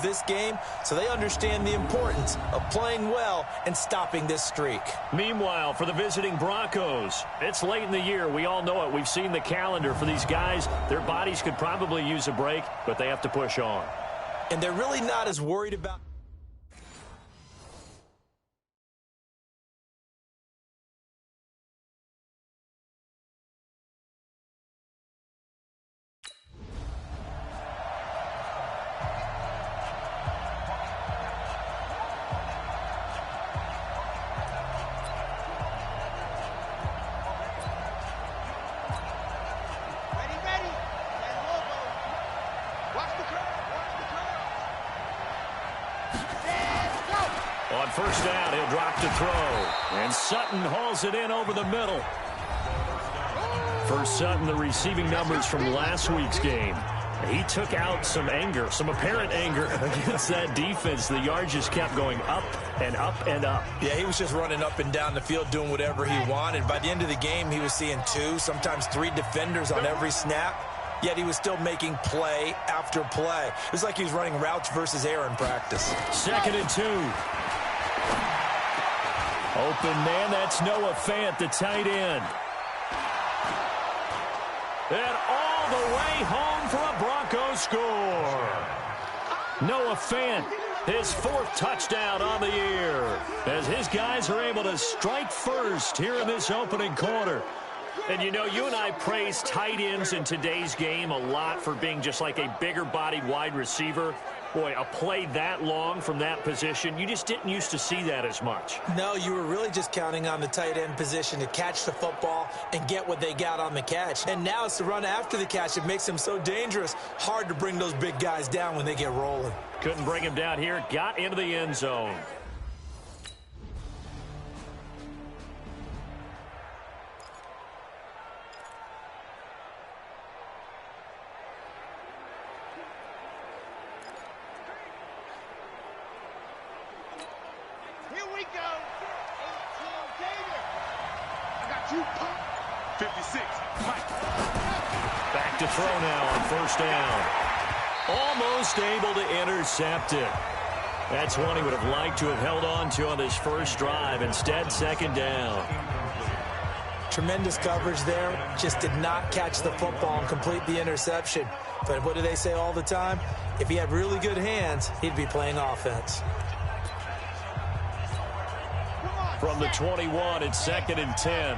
this game, so they understand the importance of playing well and stopping this streak. Meanwhile, for the visiting Broncos, it's late in the year. We all know it. We've seen the calendar for these guys. Their bodies could probably use a break, but they have to push on. And they're really not as worried about... On first down, he'll drop to throw. And Sutton hauls it in over the middle. For Sutton, the receiving numbers from last week's game. He took out some anger, some apparent anger against that defense. The yards just kept going up and up and up. Yeah, he was just running up and down the field doing whatever he wanted. By the end of the game, he was seeing 2, sometimes 3 defenders on every snap. Yet he was still making play after play. It was like he was running routes versus air in practice. 2nd and 2. Open man, that's Noah Fant, the tight end. And all the way home for a Broncos score. Noah Fant, his 4th touchdown on the year, as his guys are able to strike first here in this opening quarter. And, you know, you and I praise tight ends in today's game a lot for being just like a bigger-bodied wide receiver. Boy, a play that long from that position, you just didn't used to see that as much. No, you were really just counting on the tight end position to catch the football and get what they got on the catch. And now it's the run after the catch that makes him so dangerous. Hard to bring those big guys down when they get rolling. Couldn't bring him down here. Got into the end zone. Here we go. 18 Gator. I got you, Pop. 56. Mike. Back to throw now on first down. Almost able to intercept it. That's one he would have liked to have held on to on his first drive. Instead, 2nd down. Tremendous coverage there. Just did not catch the football and complete the interception. But what do they say all the time? If he had really good hands, he'd be playing offense. From the 21, it's 2nd and 10.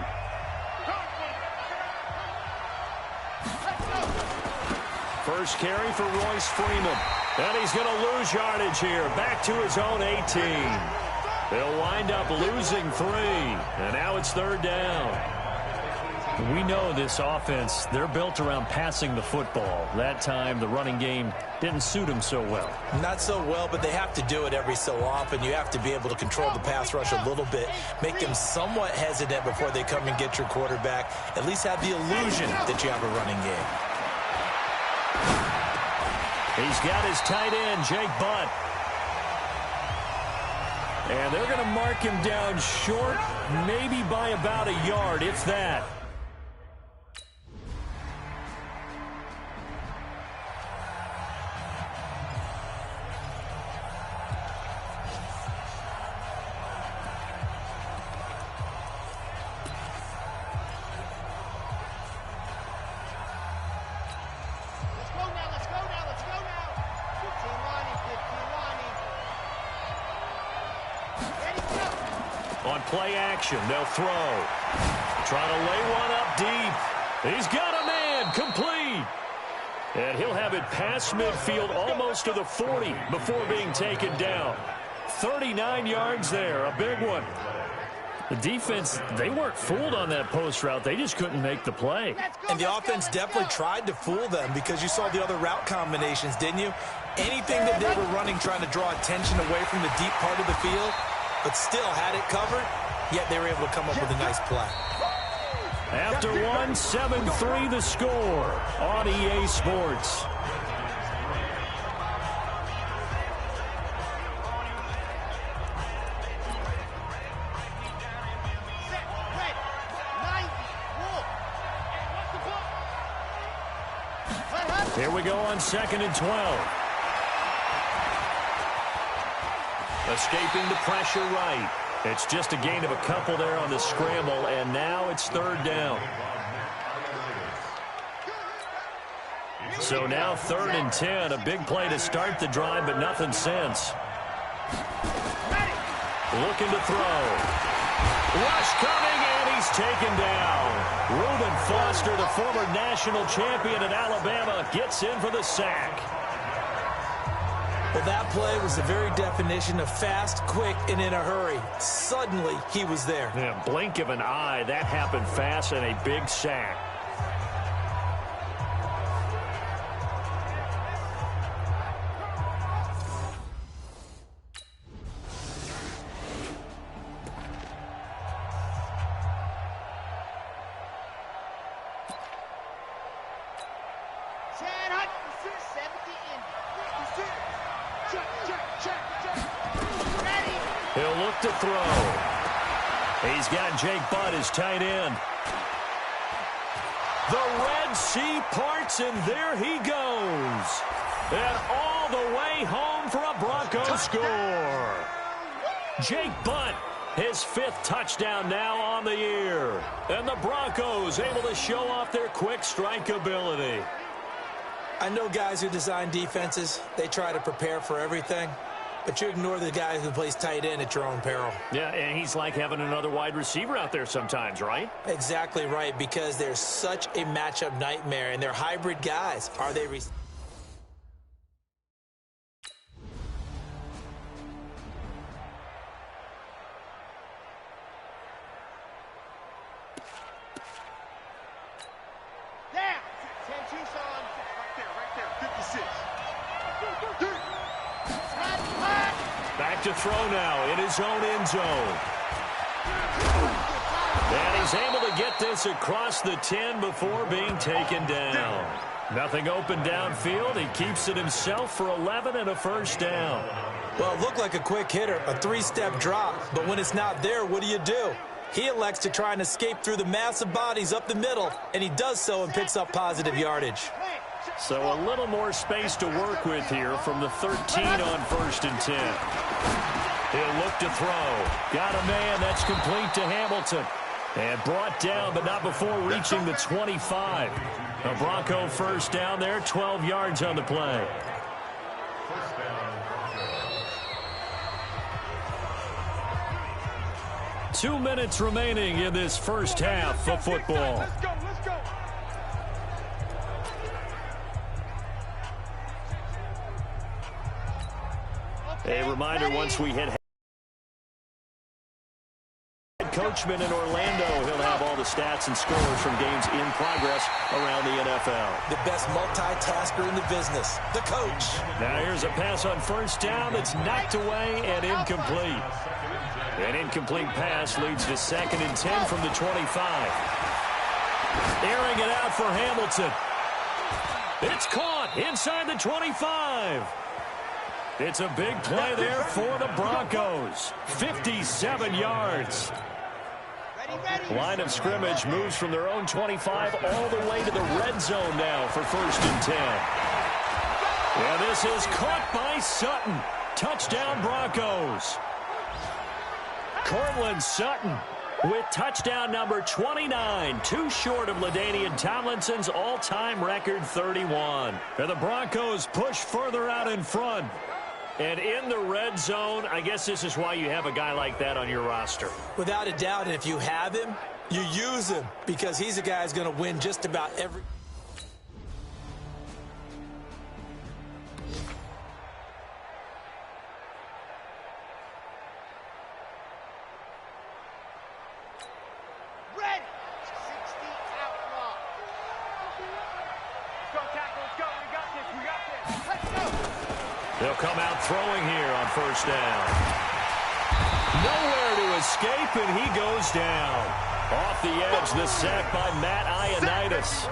First carry for Royce Freeman. And he's going to lose yardage here. Back to his own 18. They'll wind up losing 3. And now it's 3rd down. We know this offense, they're built around passing the football. That time, the running game didn't suit him so well. Not so well, but they have to do it every so often. You have to be able to control the pass rush a little bit, make them somewhat hesitant before they come and get your quarterback. At least have the illusion that you have a running game. He's got his tight end, Jake Butt. And they're going to mark him down short, maybe by about a yard, if that. On play action, they'll throw. Trying to lay one up deep. He's got a man, complete. And he'll have it past midfield almost to the 40 before being taken down. 39 yards there, a big one. The defense, they weren't fooled on that post route. They just couldn't make the play. And the offense definitely tried to fool them because you saw the other route combinations, didn't you? Anything that they were running trying to draw attention away from the deep part of the field, but still had it covered, yet they were able to come up with a nice play. After one, 7-3 the score on EA Sports. Here we go on 2nd and 12. Escaping the pressure right. It's just a gain of a couple there on the scramble, and now it's third down. So now 3rd and 10, a big play to start the drive, but nothing since. Looking to throw. Rush coming, and he's taken down. Reuben Foster, the former national champion at Alabama, gets in for the sack. Well, that play was the very definition of fast, quick, and in a hurry. Suddenly, he was there. Yeah, blink of an eye, that happened fast, and a big sack. He'll look to throw. He's got Jake Butt as tight end. The Red Sea parts, and there he goes. And all the way home for a Broncos score. Jake Butt, his 5th touchdown now on the year. And the Broncos able to show off their quick strike ability. I know guys who design defenses, they try to prepare for everything. But you ignore the guy who plays tight end at your own peril. Yeah, and he's like having another wide receiver out there sometimes, right? Exactly right, because they're such a matchup nightmare, and they're hybrid guys. Are they... Down. 10 Tucson. Right there. 56. Back to throw now in his own end zone. And he's able to get this across the 10 before being taken down. Nothing open downfield. He keeps it himself for 11 and a first down. Well, it looked like a quick hitter, a 3-step drop. But when it's not there, what do? He elects to try and escape through the massive bodies up the middle, and he does so and picks up positive yardage. So a little more space to work with here from the 13 on 1st and 10. He'll look to throw. Got a man. That's complete to Hamilton. And brought down, but not before reaching the 25. A Bronco first down there, 12 yards on the play. Two minutes remaining in this first half of football. Let's go. A reminder, once we hit Coachman in Orlando, he'll have all the stats and scores from games in progress around the NFL. The best multitasker in the business, the coach. Now here's a pass on first down that's knocked away and incomplete. An incomplete pass leads to 2nd and 10 from the 25. Airing it out for Hamilton. It's caught inside the 25. It's a big play there for the Broncos. 57 yards. Line of scrimmage moves from their own 25 all the way to the red zone now for 1st and 10. And this is caught by Sutton. Touchdown Broncos. Courtland Sutton with touchdown number 29, too short of LaDainian Tomlinson's all-time record 31. And the Broncos push further out in front. And in the red zone, I guess this is why you have a guy like that on your roster. Without a doubt, and if you have him, you use him, because he's a guy who's going to win just about every... Ready. 60 outlaw. Go tackle. Let's go. We got this. Let's go. They'll come out throwing here on first down. Nowhere to escape, and he goes down. Off the edge, the sack by Matt Ioannidis.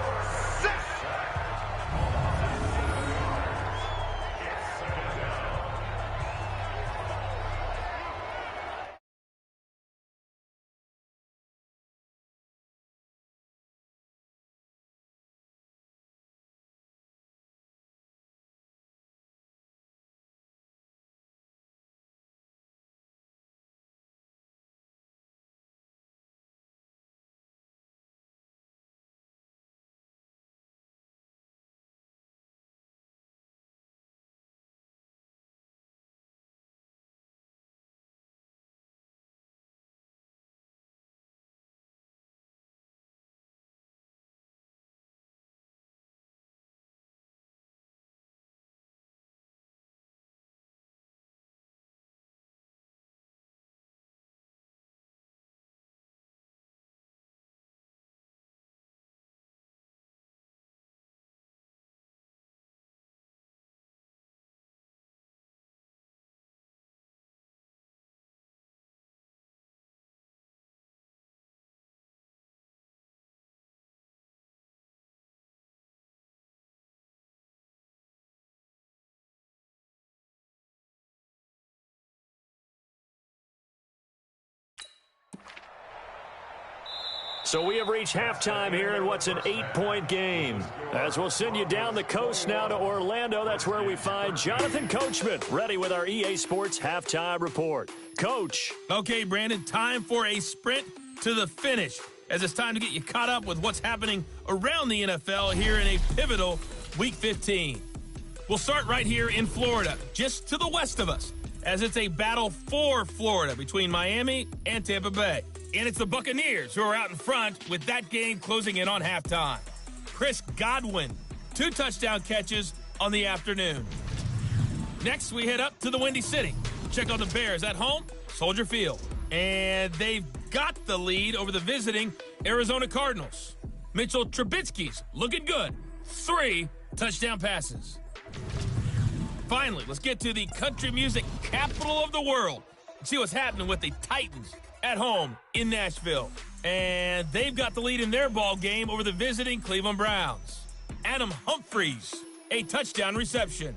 So we have reached halftime here in what's an 8-point game. As we'll send you down the coast now to Orlando, that's where we find Jonathan Coachman, ready with our EA Sports Halftime Report. Coach. Okay, Brandon, time for a sprint to the finish, as it's time to get you caught up with what's happening around the NFL here in a pivotal Week 15. We'll start right here in Florida, just to the west of us, as it's a battle for Florida between Miami and Tampa Bay. And it's the Buccaneers who are out in front with that game closing in on halftime. Chris Godwin, 2 touchdown catches on the afternoon. Next, we head up to the Windy City. Check on the Bears at home, Soldier Field. And they've got the lead over the visiting Arizona Cardinals. Mitchell Trubisky's looking good. 3 touchdown passes. Finally, let's get to the country music capital of the world and see what's happening with the Titans at home in Nashville. And they've got the lead in their ball game over the visiting Cleveland Browns. Adam Humphries, a touchdown reception.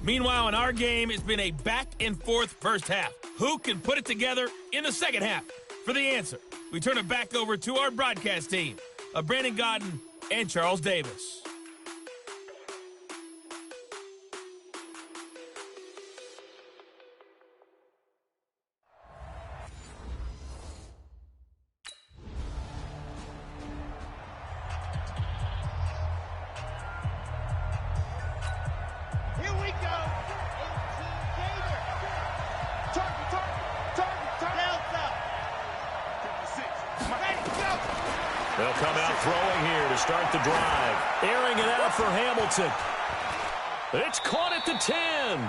Meanwhile, in our game, it's been a back-and-forth first half. Who can put it together in the second half? For the answer, we turn it back over to our broadcast team of Brandon Gaudin and Charles Davis. They'll come out throwing here to start the drive. Airing it out for Hamilton. It's caught at the 10.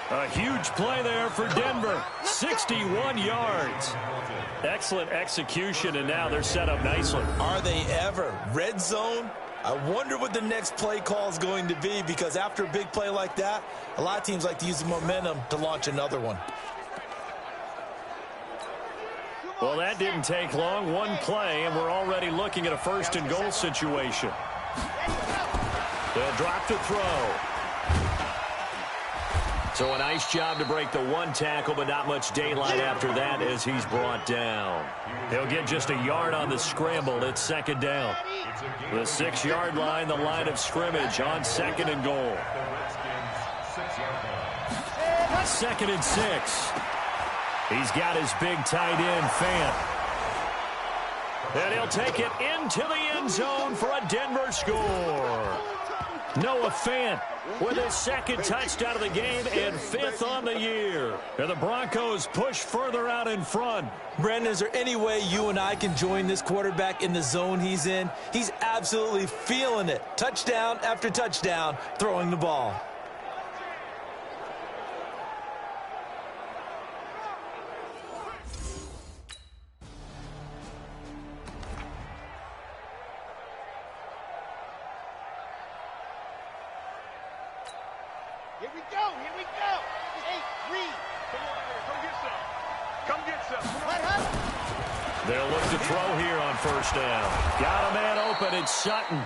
A huge play there for Denver. 61 yards. Excellent execution, and now they're set up nicely. Are they ever? Red zone? I wonder what the next play call is going to be, because after a big play like that, a lot of teams like to use the momentum to launch another one. Well, that didn't take long. One play, and we're already looking at a first-and-goal situation. They'll drop the throw. So a nice job to break the one tackle, but not much daylight after that as he's brought down. He'll get just a yard on the scramble. It's second down. The 6-yard line, the line of scrimmage on second and goal. 2nd and 6. He's got his big tight end, Fant. And he'll take it into the end zone for a Denver score. Noah Fant with his 2nd touchdown of the game and 5th on the year. And the Broncos push further out in front. Brandon, is there any way you and I can join this quarterback in the zone he's in? He's absolutely feeling it. Touchdown after touchdown, throwing the ball. Here we go, here we go. Hey, Reed. Come get some. Come get some. What happened? They'll look to throw here on first down. Got a man open, it's Sutton.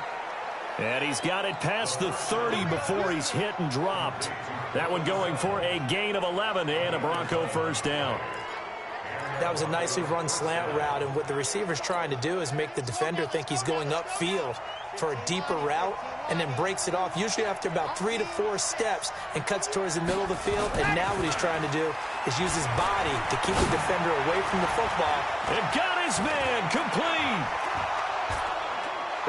And he's got it past the 30 before he's hit and dropped. That one going for a gain of 11 and a Bronco first down. That was a nicely run slant route, and what the receiver's trying to do is make the defender think he's going upfield for a deeper route, and then breaks it off, usually after about 3 to 4 steps, and cuts towards the middle of the field. And now what he's trying to do is use his body to keep the defender away from the football. And got his man complete.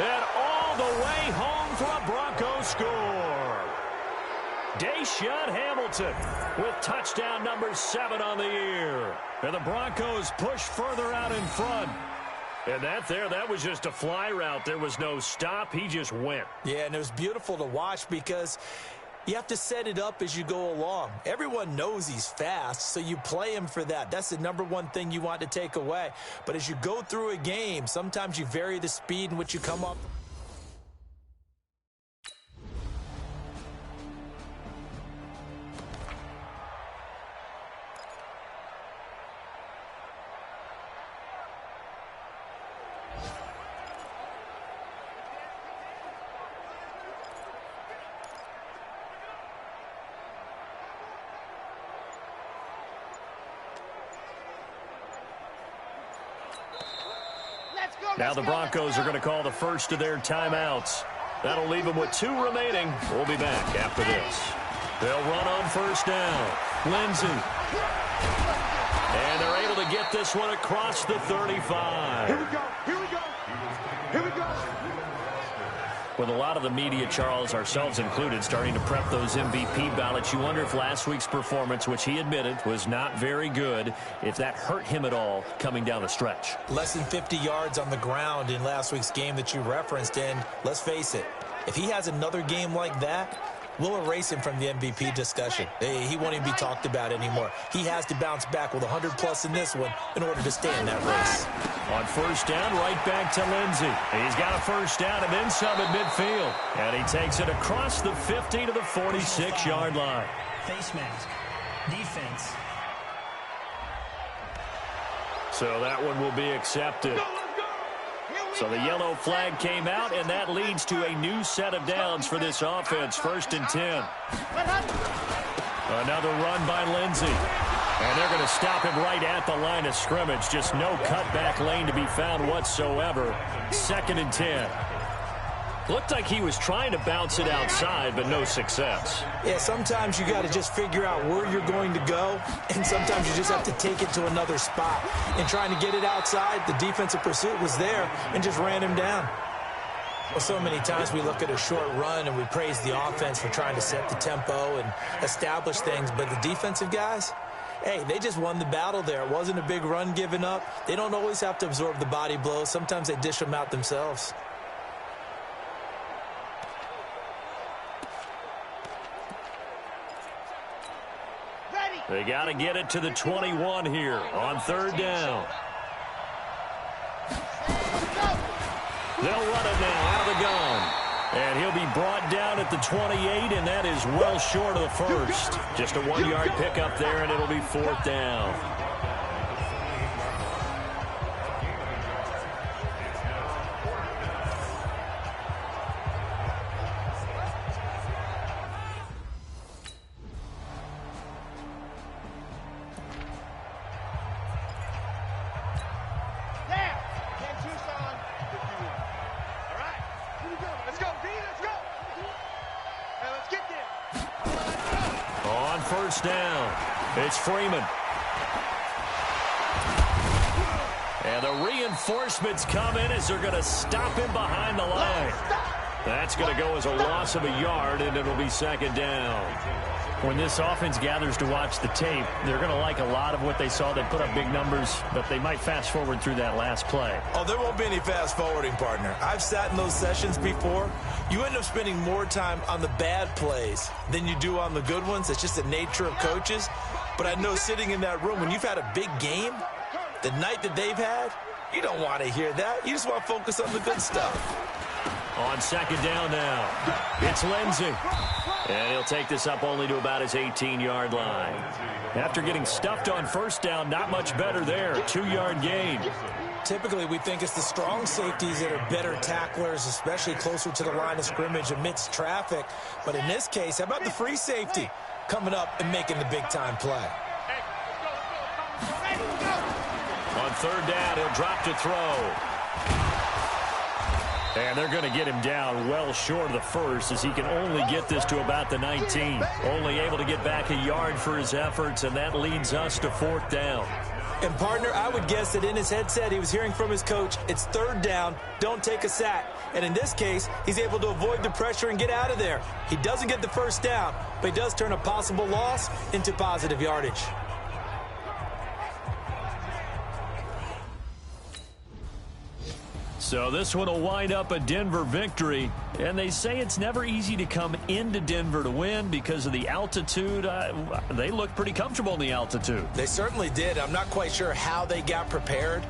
And all the way home for a Bronco score. Deshaun Hamilton with touchdown number 7 on the year. And the Broncos push further out in front. And that was just a fly route. There was no stop. He just went. Yeah, and it was beautiful to watch because you have to set it up as you go along. Everyone knows he's fast, so you play him for that. That's the number one thing you want to take away. But as you go through a game, sometimes you vary the speed in which you come up. Now the Broncos are going to call the first of their timeouts. That'll leave them with 2 remaining. We'll be back after this. They'll run on first down. Lindsey. And they're able to get this one across the 35. Here we go. Here we go. Here we go. With a lot of the media, Charles, ourselves included, starting to prep those MVP ballots, you wonder if last week's performance, which he admitted was not very good, if that hurt him at all coming down the stretch. Less than 50 yards on the ground in last week's game that you referenced, and let's face it, if he has another game like that, we'll erase him from the MVP discussion. He won't even be talked about anymore. He has to bounce back with 100+ in this one in order to stay in that race. On first down, right back to Lindsey. He's got a first down and then some at midfield. And he takes it across the 50 to the 46-yard line. Face mask. Defense. So that one will be accepted. So the yellow flag came out, and that leads to a new set of downs for this offense. 1st and 10. Another run by Lindsey. And they're going to stop him right at the line of scrimmage. Just no cutback lane to be found whatsoever. 2nd and 10. Looked like he was trying to bounce it outside, but no success. Yeah, sometimes you got to just figure out where you're going to go, and sometimes you just have to take it to another spot. And trying to get it outside, the defensive pursuit was there and just ran him down. Well, so many times we look at a short run and we praise the offense for trying to set the tempo and establish things, but the defensive guys, hey, they just won the battle there. It wasn't a big run given up. They don't always have to absorb the body blows. Sometimes they dish them out themselves. They got to get it to the 21 here on 3rd down. They'll run it now out of the gun. And he'll be brought down at the 28, and that is well short of the first. Just a 1-yard pickup there, and it'll be 4th down. Down. It's Freeman. And the reinforcements come in as they're going to stop him behind the line. That's going to go as a loss of a yard, and it'll be 2nd down. When this offense gathers to watch the tape, they're going to like a lot of what they saw. They put up big numbers, but they might fast forward through that last play. Oh, there won't be any fast forwarding, partner. I've sat in those sessions before. You end up spending more time on the bad plays than you do on the good ones. It's just the nature of coaches. But I know sitting in that room, when you've had a big game, the night that they've had, you don't want to hear that. You just want to focus on the good stuff. On 2nd down now, it's Lindsey. And he'll take this up only to about his 18-yard line. After getting stuffed on 1st down, not much better there. 2-yard gain. Typically, we think it's the strong safeties that are better tacklers, especially closer to the line of scrimmage amidst traffic. But in this case, how about the free safety coming up and making the big-time play? On 3rd down, he'll drop to throw. And they're going to get him down well short of the first, as he can only get this to about the 19. Only able to get back a yard for his efforts, and that leads us to 4th down. And, partner, I would guess that in his headset he was hearing from his coach, it's 3rd down, don't take a sack. And in this case, he's able to avoid the pressure and get out of there. He doesn't get the 1st down, but he does turn a possible loss into positive yardage. So this one will wind up a Denver victory. And they say it's never easy to come into Denver to win because of the altitude. They look pretty comfortable in the altitude. They certainly did. I'm not quite sure how they got prepared.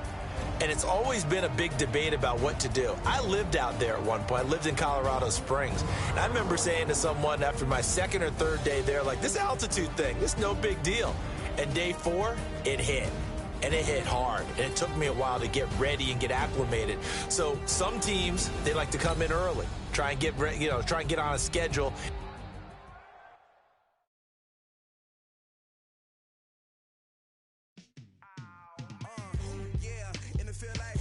And it's always been a big debate about what to do. I lived out there at one point. I lived in Colorado Springs. And I remember saying to someone after my 2nd or 3rd day there, like, this altitude thing, this is no big deal. And day 4, it hit. And it hit hard. And it took me a while to get ready and get acclimated. So some teams, they like to come in early, try and get on a schedule. Yeah, and it feel like